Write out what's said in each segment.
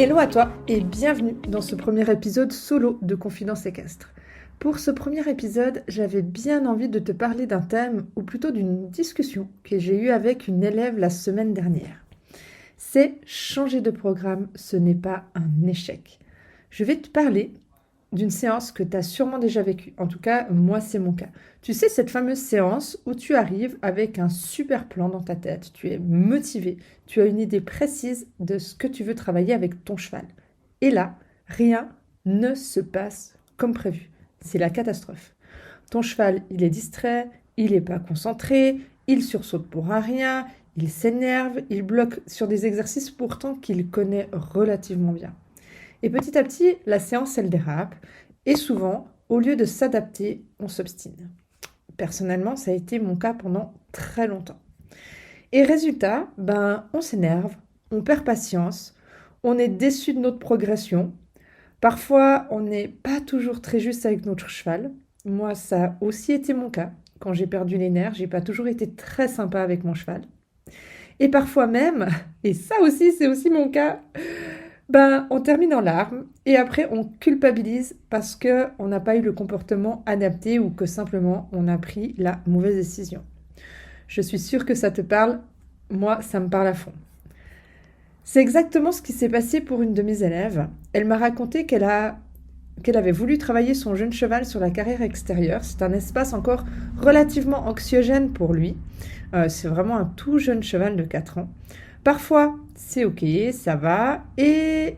Hello à toi et bienvenue dans ce premier épisode solo de Confidence équestre. Pour ce premier épisode, j'avais bien envie de te parler d'un thème, ou plutôt d'une discussion que j'ai eue avec une élève la semaine dernière. C'est changer de programme, ce n'est pas un échec. Je vais te parler d'une séance que tu as sûrement déjà vécue. En tout cas, moi, c'est mon cas. Tu sais, cette fameuse séance où tu arrives avec un super plan dans ta tête, tu es motivé, tu as une idée précise de ce que tu veux travailler avec ton cheval. Et là, rien ne se passe comme prévu. C'est la catastrophe. Ton cheval, il est distrait, il n'est pas concentré, il sursaute pour un rien, il s'énerve, il bloque sur des exercices pourtant qu'il connaît relativement bien. Et petit à petit, la séance, elle dérape. Et souvent, au lieu de s'adapter, on s'obstine. Personnellement, ça a été mon cas pendant très longtemps. Et résultat, on s'énerve, on perd patience, on est déçu de notre progression. Parfois, on n'est pas toujours très juste avec notre cheval. Moi, ça a aussi été mon cas. Quand j'ai perdu les nerfs, j'ai pas toujours été très sympa avec mon cheval. Et parfois même, et ça aussi, c'est aussi mon cas, on termine en larmes et après on culpabilise parce qu'on n'a pas eu le comportement adapté ou que simplement on a pris la mauvaise décision. Je suis sûre que ça te parle, moi ça me parle à fond. C'est exactement ce qui s'est passé pour une de mes élèves. Elle m'a raconté qu'elle avait voulu travailler son jeune cheval sur la carrière extérieure. C'est un espace encore relativement anxiogène pour lui. C'est vraiment un tout jeune cheval de 4 ans. Parfois, c'est ok, ça va, et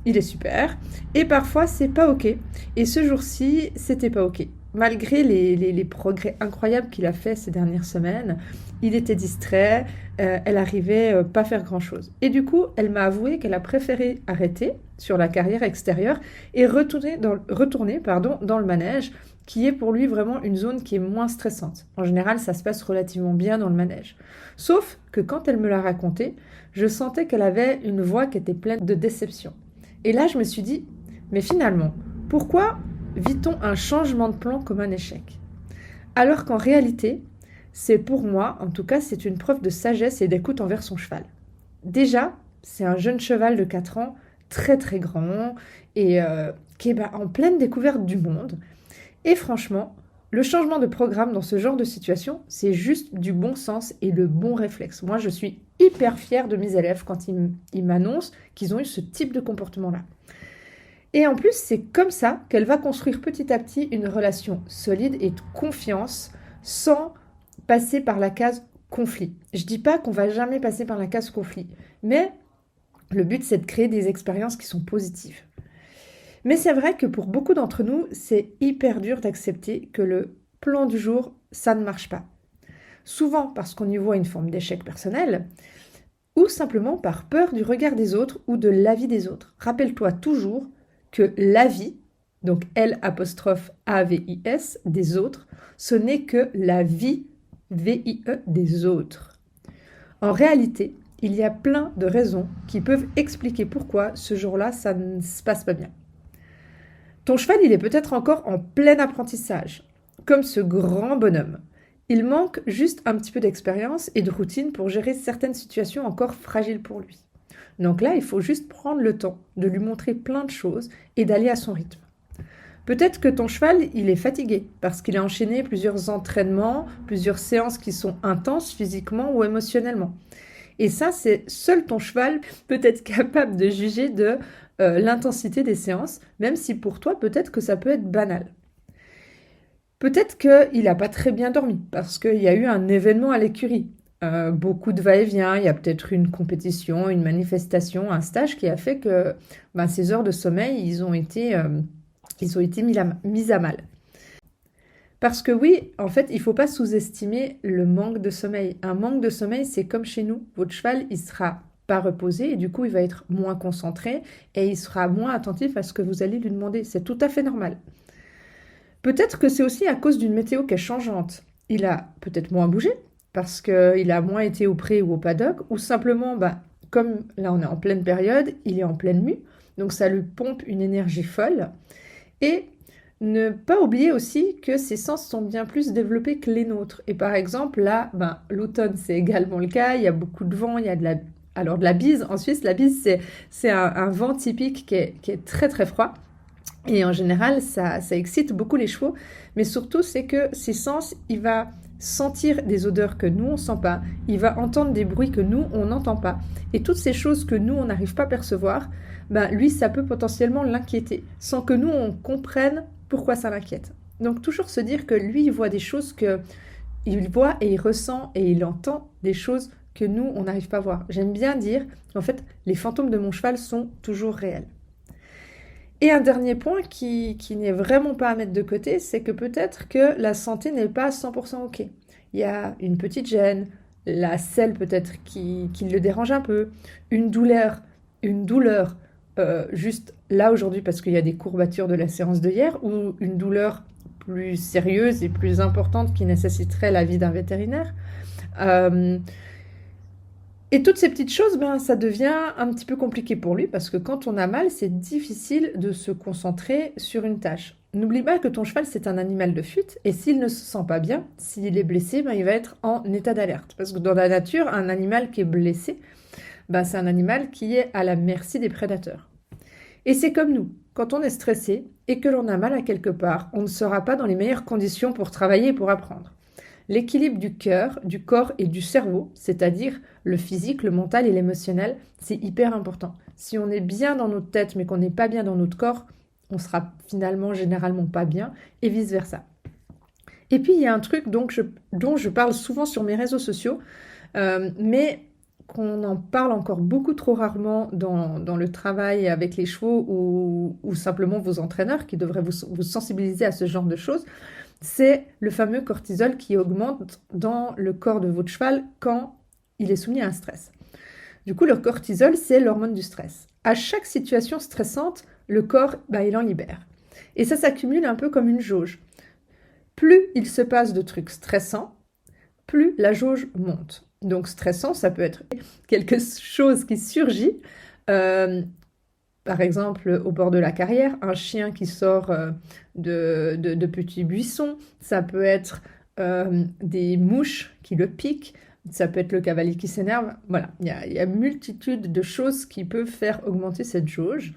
il est super. Et parfois, c'est pas ok. Et ce jour-ci, c'était pas ok. Malgré les progrès incroyables qu'il a fait ces dernières semaines, il était distrait, elle arrivait pas à faire grand-chose. Et du coup, elle m'a avoué qu'elle a préféré arrêter sur la carrière extérieure et retourner dans le manège, qui est pour lui vraiment une zone qui est moins stressante. En général, ça se passe relativement bien dans le manège. Sauf que quand elle me l'a raconté, je sentais qu'elle avait une voix qui était pleine de déception. Et là, je me suis dit, mais finalement, pourquoi vit-on un changement de plan comme un échec? Alors qu'en réalité, c'est pour moi, en tout cas, c'est une preuve de sagesse et d'écoute envers son cheval. Déjà, c'est un jeune cheval de 4 ans, très très grand, et qui est en pleine découverte du monde. Et franchement, le changement de programme dans ce genre de situation, c'est juste du bon sens et le bon réflexe. Moi, je suis hyper fière de mes élèves quand ils m'annoncent qu'ils ont eu ce type de comportement-là. Et en plus, c'est comme ça qu'elle va construire petit à petit une relation solide et de confiance sans passer par la case conflit. Je dis pas qu'on va jamais passer par la case conflit, mais le but, c'est de créer des expériences qui sont positives. Mais c'est vrai que pour beaucoup d'entre nous, c'est hyper dur d'accepter que le plan du jour, ça ne marche pas. Souvent parce qu'on y voit une forme d'échec personnel, ou simplement par peur du regard des autres ou de l'avis des autres. Rappelle-toi toujours que l'avis, donc L''AVIS, des autres, ce n'est que la vie, VIE, des autres. En réalité, il y a plein de raisons qui peuvent expliquer pourquoi ce jour-là, ça ne se passe pas bien. Ton cheval, il est peut-être encore en plein apprentissage, comme ce grand bonhomme. Il manque juste un petit peu d'expérience et de routine pour gérer certaines situations encore fragiles pour lui. Donc là, il faut juste prendre le temps de lui montrer plein de choses et d'aller à son rythme. Peut-être que ton cheval, il est fatigué parce qu'il a enchaîné plusieurs entraînements, plusieurs séances qui sont intenses physiquement ou émotionnellement. Et ça, c'est seul ton cheval peut être capable de juger de l'intensité des séances, même si pour toi, peut-être que ça peut être banal. Peut-être qu'il n'a pas très bien dormi, parce qu'il y a eu un événement à l'écurie. Beaucoup de va-et-vient, il y a peut-être une compétition, une manifestation, un stage qui a fait que ces heures de sommeil, ils ont été mises à mal. Parce que oui, en fait, il ne faut pas sous-estimer le manque de sommeil. Un manque de sommeil, c'est comme chez nous. Votre cheval, il sera pas reposé et du coup, il va être moins concentré et il sera moins attentif à ce que vous allez lui demander. C'est tout à fait normal. Peut-être que c'est aussi à cause d'une météo qui est changeante. Il a peut-être moins bougé parce qu'il a moins été au pré ou au paddock ou simplement, comme là on est en pleine période, il est en pleine mue. Donc ça lui pompe une énergie folle. Et ne pas oublier aussi que ses sens sont bien plus développés que les nôtres. Et par exemple, là, l'automne, c'est également le cas. Il y a beaucoup de vent, il y a Alors de la bise, en Suisse, la bise, c'est un vent typique qui est très très froid. Et en général, ça excite beaucoup les chevaux, mais surtout, c'est que ses sens, il va sentir des odeurs que nous, on ne sent pas, il va entendre des bruits que nous, on n'entend pas. Et toutes ces choses que nous, on n'arrive pas à percevoir, ben, lui, ça peut potentiellement l'inquiéter, sans que nous, on comprenne pourquoi ça l'inquiète. Donc toujours se dire que lui, il voit des choses que... Il voit et il ressent et il entend des choses que nous, on n'arrive pas à voir. J'aime bien dire qu'en fait, les fantômes de mon cheval sont toujours réels. Et un dernier point qui n'est vraiment pas à mettre de côté, c'est que peut-être que la santé n'est pas à 100% OK. Il y a une petite gêne, la selle peut-être qui le dérange un peu, une douleur juste là aujourd'hui parce qu'il y a des courbatures de la séance de hier, ou une douleur plus sérieuse et plus importante qui nécessiterait l'avis d'un vétérinaire. Et toutes ces petites choses, ben, ça devient un petit peu compliqué pour lui parce que quand on a mal, c'est difficile de se concentrer sur une tâche. N'oublie pas que ton cheval, c'est un animal de fuite et s'il ne se sent pas bien, s'il est blessé, ben, il va être en état d'alerte. Parce que dans la nature, un animal qui est blessé, ben, c'est un animal qui est à la merci des prédateurs. Et c'est comme nous, quand on est stressé et que l'on a mal à quelque part, on ne sera pas dans les meilleures conditions pour travailler et pour apprendre. L'équilibre du cœur, du corps et du cerveau, c'est-à-dire le physique, le mental et l'émotionnel, c'est hyper important. Si on est bien dans notre tête mais qu'on n'est pas bien dans notre corps, on sera finalement généralement pas bien et vice-versa. Et puis il y a un truc dont je parle souvent sur mes réseaux sociaux, mais qu'on en parle encore beaucoup trop rarement dans le travail avec les chevaux ou simplement vos entraîneurs qui devraient vous sensibiliser à ce genre de choses, c'est le fameux cortisol qui augmente dans le corps de votre cheval quand il est soumis à un stress. Du coup, le cortisol, c'est l'hormone du stress. À chaque situation stressante, le corps, il en libère. Et ça s'accumule un peu comme une jauge. Plus il se passe de trucs stressants, plus la jauge monte. Donc stressant, ça peut être quelque chose qui surgit, par exemple au bord de la carrière, un chien qui sort de petits buissons, ça peut être des mouches qui le piquent, ça peut être le cavalier qui s'énerve. Voilà, il y a multitude de choses qui peuvent faire augmenter cette jauge.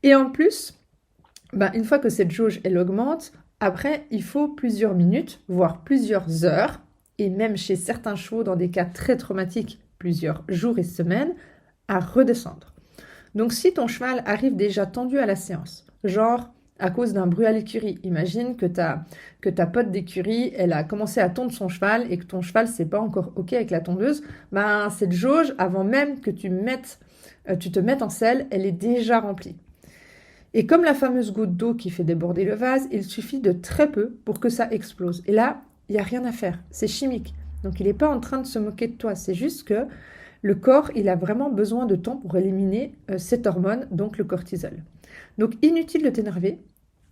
Et en plus, une fois que cette jauge, elle augmente, après, il faut plusieurs minutes, voire plusieurs heures, et même chez certains chevaux, dans des cas très traumatiques, plusieurs jours et semaines, à redescendre. Donc si ton cheval arrive déjà tendu à la séance, genre à cause d'un bruit à l'écurie, imagine que ta pote d'écurie, elle a commencé à tondre son cheval et que ton cheval c'est pas encore OK avec la tondeuse, cette jauge, avant même que tu te mettes en selle, elle est déjà remplie. Et comme la fameuse goutte d'eau qui fait déborder le vase, il suffit de très peu pour que ça explose. Et là, il n'y a rien à faire, c'est chimique. Donc il n'est pas en train de se moquer de toi, c'est juste que le corps, il a vraiment besoin de temps pour éliminer cette hormone, donc le cortisol. Donc inutile de t'énerver.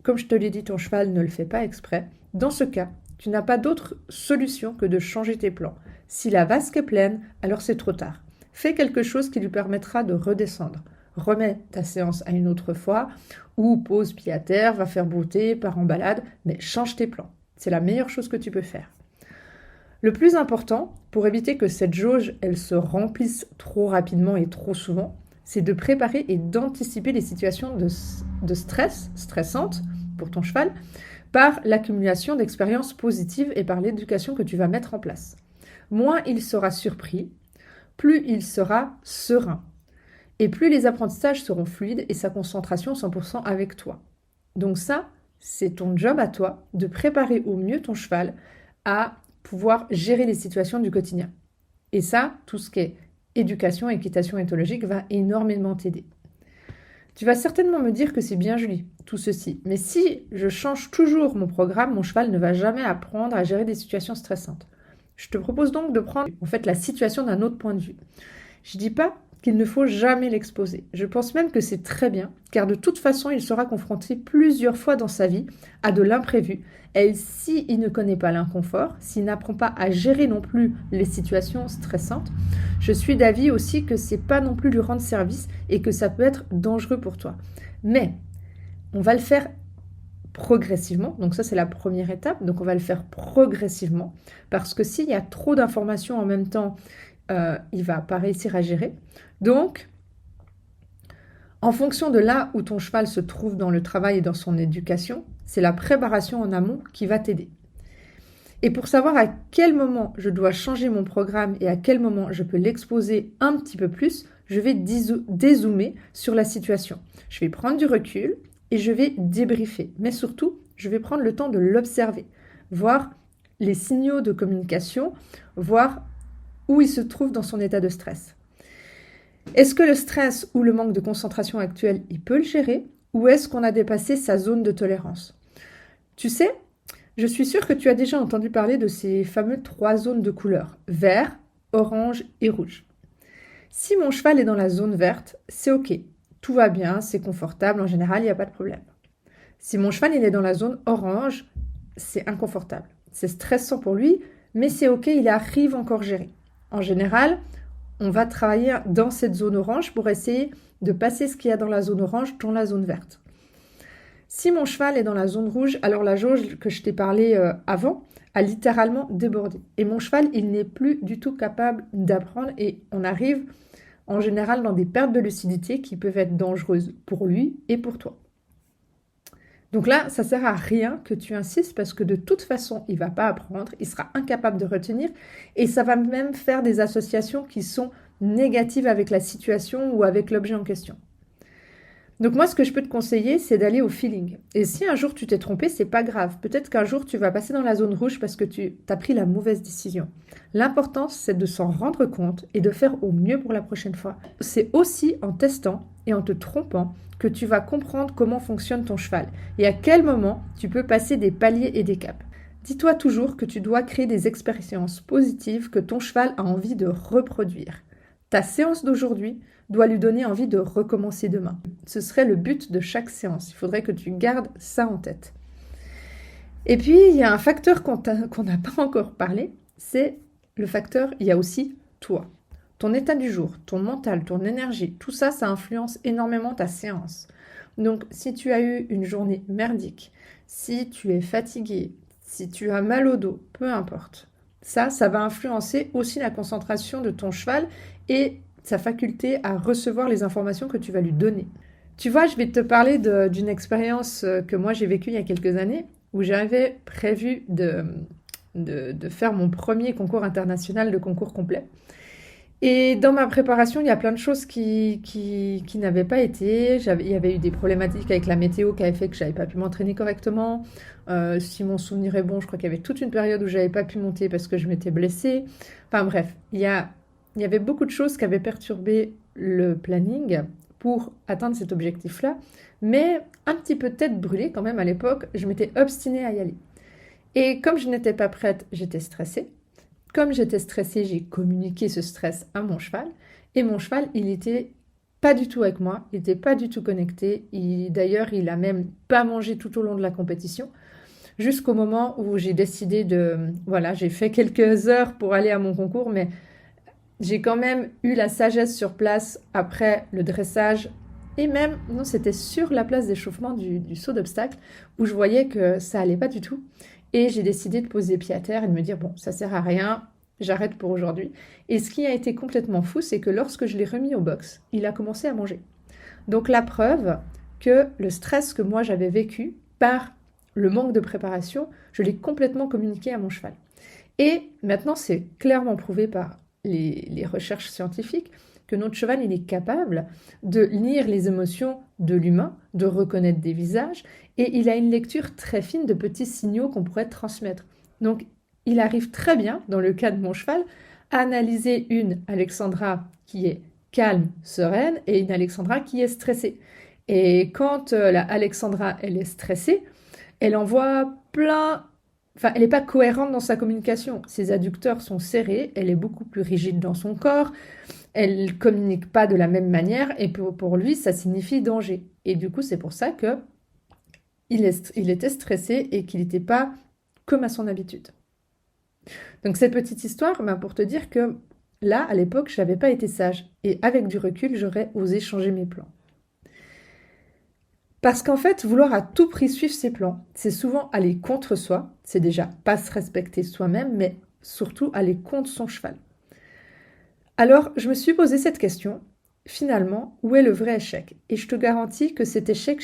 Comme je te l'ai dit, ton cheval ne le fait pas exprès. Dans ce cas, tu n'as pas d'autre solution que de changer tes plans. Si la vasque est pleine, alors c'est trop tard. Fais quelque chose qui lui permettra de redescendre. Remets ta séance à une autre fois, ou pose pied à terre, va faire brouter, pars en balade, mais change tes plans. C'est la meilleure chose que tu peux faire. Le plus important, pour éviter que cette jauge, elle se remplisse trop rapidement et trop souvent, c'est de préparer et d'anticiper les situations de stress, stressantes pour ton cheval, par l'accumulation d'expériences positives et par l'éducation que tu vas mettre en place. Moins il sera surpris, plus il sera serein. Et plus les apprentissages seront fluides et sa concentration 100% avec toi. Donc ça, c'est ton job à toi de préparer au mieux ton cheval à pouvoir gérer les situations du quotidien. Et ça, tout ce qui est éducation, équitation éthologique va énormément t'aider. Tu vas certainement me dire que c'est bien joli, tout ceci. Mais si je change toujours mon programme, mon cheval ne va jamais apprendre à gérer des situations stressantes. Je te propose donc de prendre la situation d'un autre point de vue. Je ne dis pas qu'il ne faut jamais l'exposer. Je pense même que c'est très bien, car de toute façon, il sera confronté plusieurs fois dans sa vie à de l'imprévu. Et s'il ne connaît pas l'inconfort, s'il n'apprend pas à gérer non plus les situations stressantes, je suis d'avis aussi que c'est pas non plus lui rendre service et que ça peut être dangereux pour toi. Mais on va le faire progressivement, donc ça c'est la première étape, donc on va le faire progressivement, parce que s'il y a trop d'informations en même temps il va pas réussir à gérer. Donc, en fonction de là où ton cheval se trouve dans le travail et dans son éducation, c'est la préparation en amont qui va t'aider. Et pour savoir à quel moment je dois changer mon programme et à quel moment je peux l'exposer un petit peu plus, je vais dézoomer sur la situation. Je vais prendre du recul et je vais débriefer. Mais surtout, je vais prendre le temps de l'observer, voir les signaux de communication, voir où il se trouve dans son état de stress. Est-ce que le stress ou le manque de concentration actuel, il peut le gérer, ou est-ce qu'on a dépassé sa zone de tolérance? Tu sais, je suis sûre que tu as déjà entendu parler de ces fameux 3 zones de couleurs, vert, orange et rouge. Si mon cheval est dans la zone verte, c'est ok, tout va bien, c'est confortable, en général, il n'y a pas de problème. Si mon cheval il est dans la zone orange, c'est inconfortable, c'est stressant pour lui, mais c'est ok, il arrive encore à gérer. En général, on va travailler dans cette zone orange pour essayer de passer ce qu'il y a dans la zone orange dans la zone verte. Si mon cheval est dans la zone rouge, alors la jauge que je t'ai parlé avant a littéralement débordé. Et mon cheval, il n'est plus du tout capable d'apprendre et on arrive en général dans des pertes de lucidité qui peuvent être dangereuses pour lui et pour toi. Donc là, ça ne sert à rien que tu insistes parce que de toute façon, il ne va pas apprendre, il sera incapable de retenir et ça va même faire des associations qui sont négatives avec la situation ou avec l'objet en question. Donc moi, ce que je peux te conseiller, c'est d'aller au feeling. Et si un jour tu t'es trompé, c'est pas grave. Peut-être qu'un jour tu vas passer dans la zone rouge parce que tu as pris la mauvaise décision. L'important, c'est de s'en rendre compte et de faire au mieux pour la prochaine fois. C'est aussi en testant et en te trompant que tu vas comprendre comment fonctionne ton cheval et à quel moment tu peux passer des paliers et des caps. Dis-toi toujours que tu dois créer des expériences positives que ton cheval a envie de reproduire. Ta séance d'aujourd'hui doit lui donner envie de recommencer demain. Ce serait le but de chaque séance. Il faudrait que tu gardes ça en tête. Et puis, il y a un facteur qu'on n'a pas encore parlé, c'est le facteur, il y a aussi toi. Ton état du jour, ton mental, ton énergie, tout ça, ça influence énormément ta séance. Donc, si tu as eu une journée merdique, si tu es fatigué, si tu as mal au dos, peu importe. Ça va influencer aussi la concentration de ton cheval et sa faculté à recevoir les informations que tu vas lui donner. Tu vois, je vais te parler d'une expérience que moi j'ai vécue il y a quelques années où j'avais prévu de faire mon premier concours international de concours complet. Et dans ma préparation, il y a plein de choses qui n'avaient pas été. Il y avait eu des problématiques avec la météo qui avaient fait que je n'avais pas pu m'entraîner correctement. Si mon souvenir est bon, je crois qu'il y avait toute une période où je n'avais pas pu monter parce que je m'étais blessée. Enfin bref, il y avait beaucoup de choses qui avaient perturbé le planning pour atteindre cet objectif-là. Mais un petit peu tête brûlée quand même à l'époque, je m'étais obstinée à y aller. Et comme je n'étais pas prête, j'étais stressée. Comme j'étais stressée, j'ai communiqué ce stress à mon cheval. Et mon cheval, il n'était pas du tout avec moi, il n'était pas du tout connecté. D'ailleurs, il a même pas mangé tout au long de la compétition. Jusqu'au moment où j'ai décidé Voilà, j'ai fait quelques heures pour aller à mon concours, mais j'ai quand même eu la sagesse sur place après le dressage. Et même, non, c'était sur la place d'échauffement du saut d'obstacle où je voyais que ça allait pas du tout. Et j'ai décidé de poser pied à terre et de me dire, bon, ça sert à rien, j'arrête pour aujourd'hui. Et ce qui a été complètement fou, c'est que lorsque je l'ai remis au box, il a commencé à manger. Donc la preuve que le stress que moi j'avais vécu par le manque de préparation, je l'ai complètement communiqué à mon cheval. Et maintenant, c'est clairement prouvé par les recherches scientifiques que notre cheval, il est capable de lire les émotions de l'humain, de reconnaître des visages, et il a une lecture très fine de petits signaux qu'on pourrait transmettre. Donc, il arrive très bien, dans le cas de mon cheval, à analyser une Alexandra qui est calme, sereine, et une Alexandra qui est stressée. Et quand la Alexandra, elle est stressée, elle envoie plein... Enfin, elle n'est pas cohérente dans sa communication. Ses adducteurs sont serrés, elle est beaucoup plus rigide dans son corps, elle ne communique pas de la même manière et pour lui, ça signifie danger. Et du coup, c'est pour ça que il était stressé et qu'il n'était pas comme à son habitude. Donc cette petite histoire, pour te dire que là, à l'époque, je n'avais pas été sage. Et avec du recul, j'aurais osé changer mes plans. Parce qu'en fait, vouloir à tout prix suivre ses plans, c'est souvent aller contre soi. C'est déjà pas se respecter soi-même, mais surtout aller contre son cheval. Alors, je me suis posé cette question, finalement, où est le vrai échec? Et je te garantis que cet échec,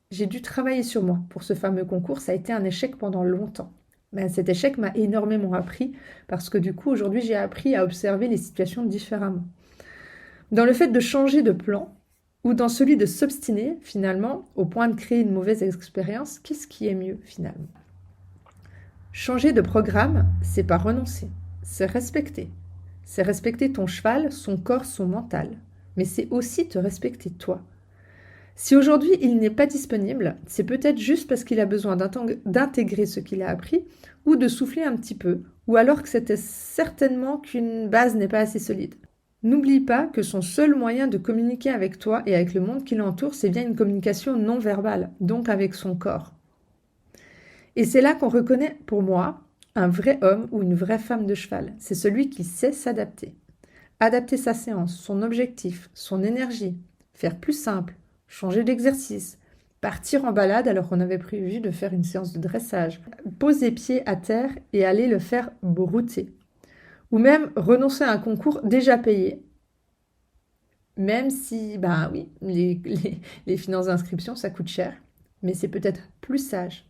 j'ai dû travailler sur moi. Pour ce fameux concours, ça a été un échec pendant longtemps. Mais cet échec m'a énormément appris parce que du coup, aujourd'hui, j'ai appris à observer les situations différemment. Dans le fait de changer de plan ou dans celui de s'obstiner, finalement, au point de créer une mauvaise expérience, qu'est-ce qui est mieux, finalement? Changer de programme, c'est pas renoncer, c'est respecter. C'est respecter ton cheval, son corps, son mental. Mais c'est aussi te respecter toi. Si aujourd'hui il n'est pas disponible, c'est peut-être juste parce qu'il a besoin d'intégrer ce qu'il a appris ou de souffler un petit peu, ou alors que c'était certainement qu'une base n'est pas assez solide. N'oublie pas que son seul moyen de communiquer avec toi et avec le monde qui l'entoure, c'est bien une communication non verbale, donc avec son corps. Et c'est là qu'on reconnaît, pour moi, un vrai homme ou une vraie femme de cheval. C'est celui qui sait s'adapter. Adapter sa séance, son objectif, son énergie, faire plus simple, changer d'exercice, partir en balade alors qu'on avait prévu de faire une séance de dressage, poser pied à terre et aller le faire brouter. Ou même renoncer à un concours déjà payé, même si, ben oui, les finances d'inscription, ça coûte cher, mais c'est peut-être plus sage.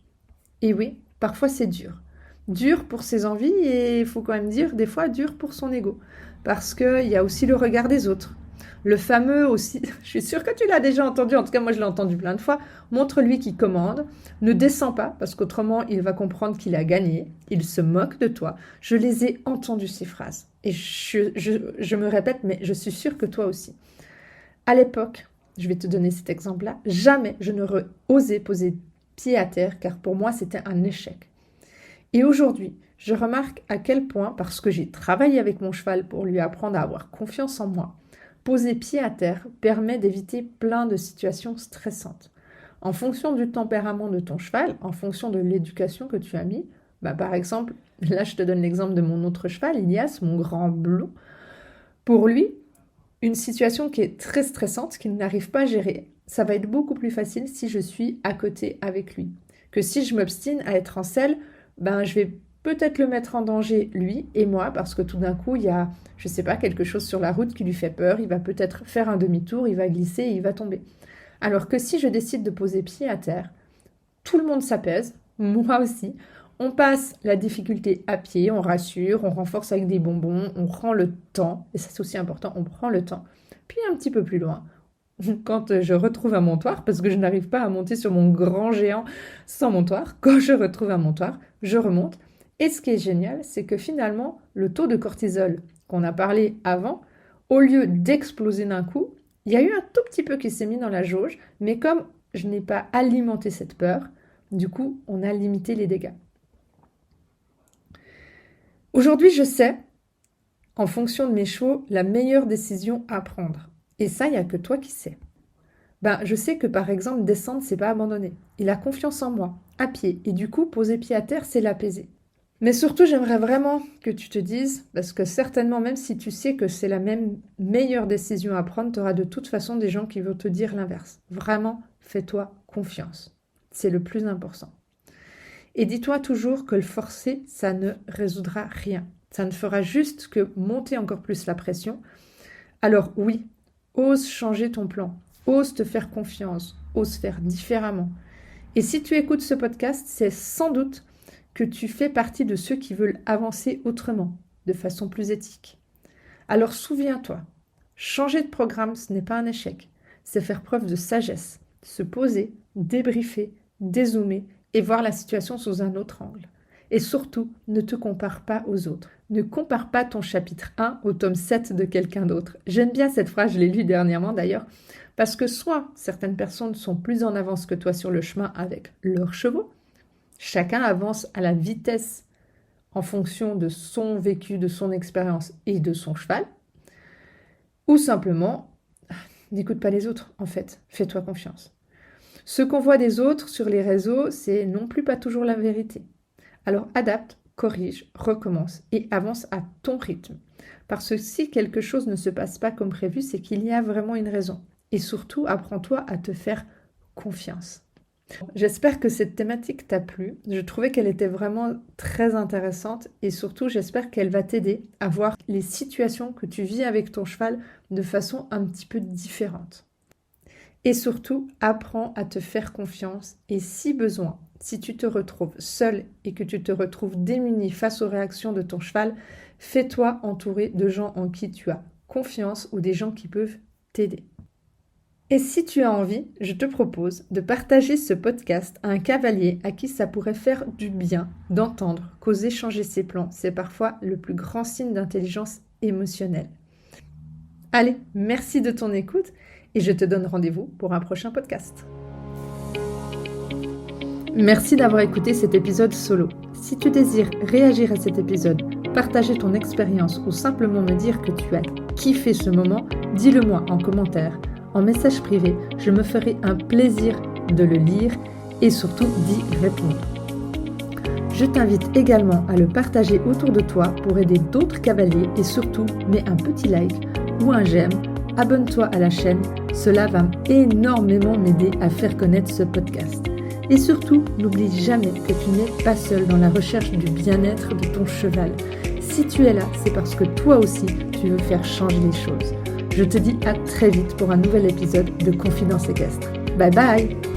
Et oui, parfois c'est dur. Dur pour ses envies et il faut quand même dire des fois dur pour son ego. Parce qu'il y a aussi le regard des autres. Le fameux aussi, je suis sûre que tu l'as déjà entendu, en tout cas moi je l'ai entendu plein de fois, montre-lui qui commande, ne descends pas parce qu'autrement il va comprendre qu'il a gagné, il se moque de toi. Je les ai entendues ces phrases et je me répète mais je suis sûre que toi aussi. À l'époque, je vais te donner cet exemple-là, jamais je n'aurais osé poser pied à terre car pour moi c'était un échec. Et aujourd'hui, je remarque à quel point, parce que j'ai travaillé avec mon cheval pour lui apprendre à avoir confiance en moi, poser pied à terre permet d'éviter plein de situations stressantes. En fonction du tempérament de ton cheval, en fonction de l'éducation que tu as mis, bah par exemple, là je te donne l'exemple de mon autre cheval, Ilias, mon grand blond. Pour lui, une situation qui est très stressante, qu'il n'arrive pas à gérer, ça va être beaucoup plus facile si je suis à côté avec lui. Que si je m'obstine à être en selle, ben je vais peut-être le mettre en danger lui et moi parce que tout d'un coup il y a, je sais pas, quelque chose sur la route qui lui fait peur, il va peut-être faire un demi-tour, il va glisser et il va tomber. Alors que si je décide de poser pied à terre, tout le monde s'apaise, moi aussi. On passe la difficulté à pied, on rassure, on renforce avec des bonbons, on prend le temps, et ça c'est aussi important, on prend le temps. Puis un petit peu plus loin, quand je retrouve un montoir, parce que je n'arrive pas à monter sur mon grand géant sans montoir, quand je retrouve un montoir, je remonte. Et ce qui est génial, c'est que finalement, le taux de cortisol qu'on a parlé avant, au lieu d'exploser d'un coup, il y a eu un tout petit peu qui s'est mis dans la jauge, mais comme je n'ai pas alimenté cette peur, du coup, on a limité les dégâts. Aujourd'hui, je sais, en fonction de mes chevaux, la meilleure décision à prendre. Et ça, il n'y a que toi qui sais. Ben, je sais que par exemple, descendre, c'est pas abandonner. Il a confiance en moi, à pied, et du coup, poser pied à terre, c'est l'apaiser. Mais surtout, j'aimerais vraiment que tu te dises, parce que certainement, même si tu sais que c'est la même meilleure décision à prendre, tu auras de toute façon des gens qui vont te dire l'inverse. Vraiment, fais-toi confiance. C'est le plus important. Et dis-toi toujours que le forcer, ça ne résoudra rien. Ça ne fera juste que monter encore plus la pression. Alors oui, ose changer ton plan, ose te faire confiance, ose faire différemment. Et si tu écoutes ce podcast, c'est sans doute que tu fais partie de ceux qui veulent avancer autrement, de façon plus éthique. Alors souviens-toi, changer de programme, ce n'est pas un échec, c'est faire preuve de sagesse, se poser, débriefer, dézoomer et voir la situation sous un autre angle. Et surtout, ne te compare pas aux autres. Ne compare pas ton chapitre 1 au tome 7 de quelqu'un d'autre. J'aime bien cette phrase, je l'ai lue dernièrement d'ailleurs, parce que soit certaines personnes sont plus en avance que toi sur le chemin avec leurs chevaux, chacun avance à la vitesse en fonction de son vécu, de son expérience et de son cheval, ou simplement, n'écoute pas les autres en fait, fais-toi confiance. Ce qu'on voit des autres sur les réseaux, c'est non plus pas toujours la vérité. Alors adapte, corrige, recommence et avance à ton rythme. Parce que si quelque chose ne se passe pas comme prévu, c'est qu'il y a vraiment une raison. Et surtout, apprends-toi à te faire confiance. J'espère que cette thématique t'a plu. Je trouvais qu'elle était vraiment très intéressante et surtout j'espère qu'elle va t'aider à voir les situations que tu vis avec ton cheval de façon un petit peu différente. Et surtout, apprends à te faire confiance et si besoin, si tu te retrouves seul et que tu te retrouves démuni face aux réactions de ton cheval, fais-toi entourer de gens en qui tu as confiance ou des gens qui peuvent t'aider. Et si tu as envie, je te propose de partager ce podcast à un cavalier à qui ça pourrait faire du bien d'entendre qu'oser changer ses plans, c'est parfois le plus grand signe d'intelligence émotionnelle. Allez, merci de ton écoute et je te donne rendez-vous pour un prochain podcast. Merci d'avoir écouté cet épisode solo. Si tu désires réagir à cet épisode, partager ton expérience ou simplement me dire que tu as kiffé ce moment, dis-le moi en commentaire. En message privé, je me ferai un plaisir de le lire et surtout d'y répondre. Je t'invite également à le partager autour de toi pour aider d'autres cavaliers et surtout, mets un petit like ou un j'aime, abonne-toi à la chaîne, cela va énormément m'aider à faire connaître ce podcast. Et surtout, n'oublie jamais que tu n'es pas seul dans la recherche du bien-être de ton cheval. Si tu es là, c'est parce que toi aussi, tu veux faire changer les choses. Je te dis à très vite pour un nouvel épisode de Confidence Équestre. Bye bye!